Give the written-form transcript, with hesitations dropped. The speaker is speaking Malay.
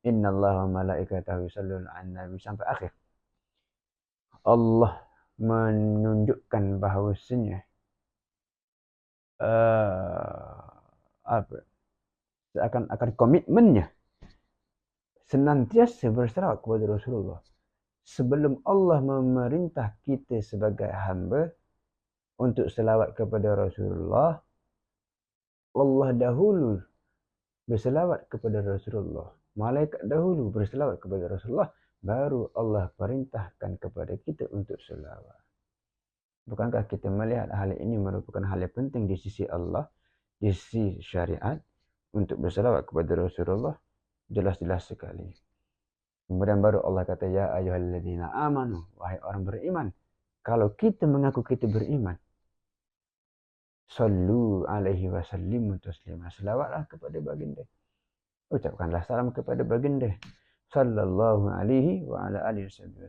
Innallaha wa malaikatahu yusholluna 'alan nabi sampai akhir. Allah menunjukkan bahawasanya seakan-akan komitmennya senantiasa berselawat kepada Rasulullah. Sebelum Allah memerintah kita sebagai hamba untuk selawat kepada Rasulullah, Allah dahulu berselawat kepada Rasulullah. Malaikat dahulu berselawat kepada Rasulullah, baru Allah perintahkan kepada kita untuk selawat. Bukankah kita melihat hal ini merupakan hal yang penting di sisi Allah, di sisi syariat, untuk berselawat kepada Rasulullah? Jelas-jelas sekali. Kemudian baru Allah kata, ya ayyuhalladzina amanu, wahai orang beriman. Kalau kita mengaku kita beriman, sallu alaihi wa sallimu taslima. Selawatlah kepada baginda. Ucapkanlah salam kepada baginda. Sallallahu alaihi wa ala alihi wasallam.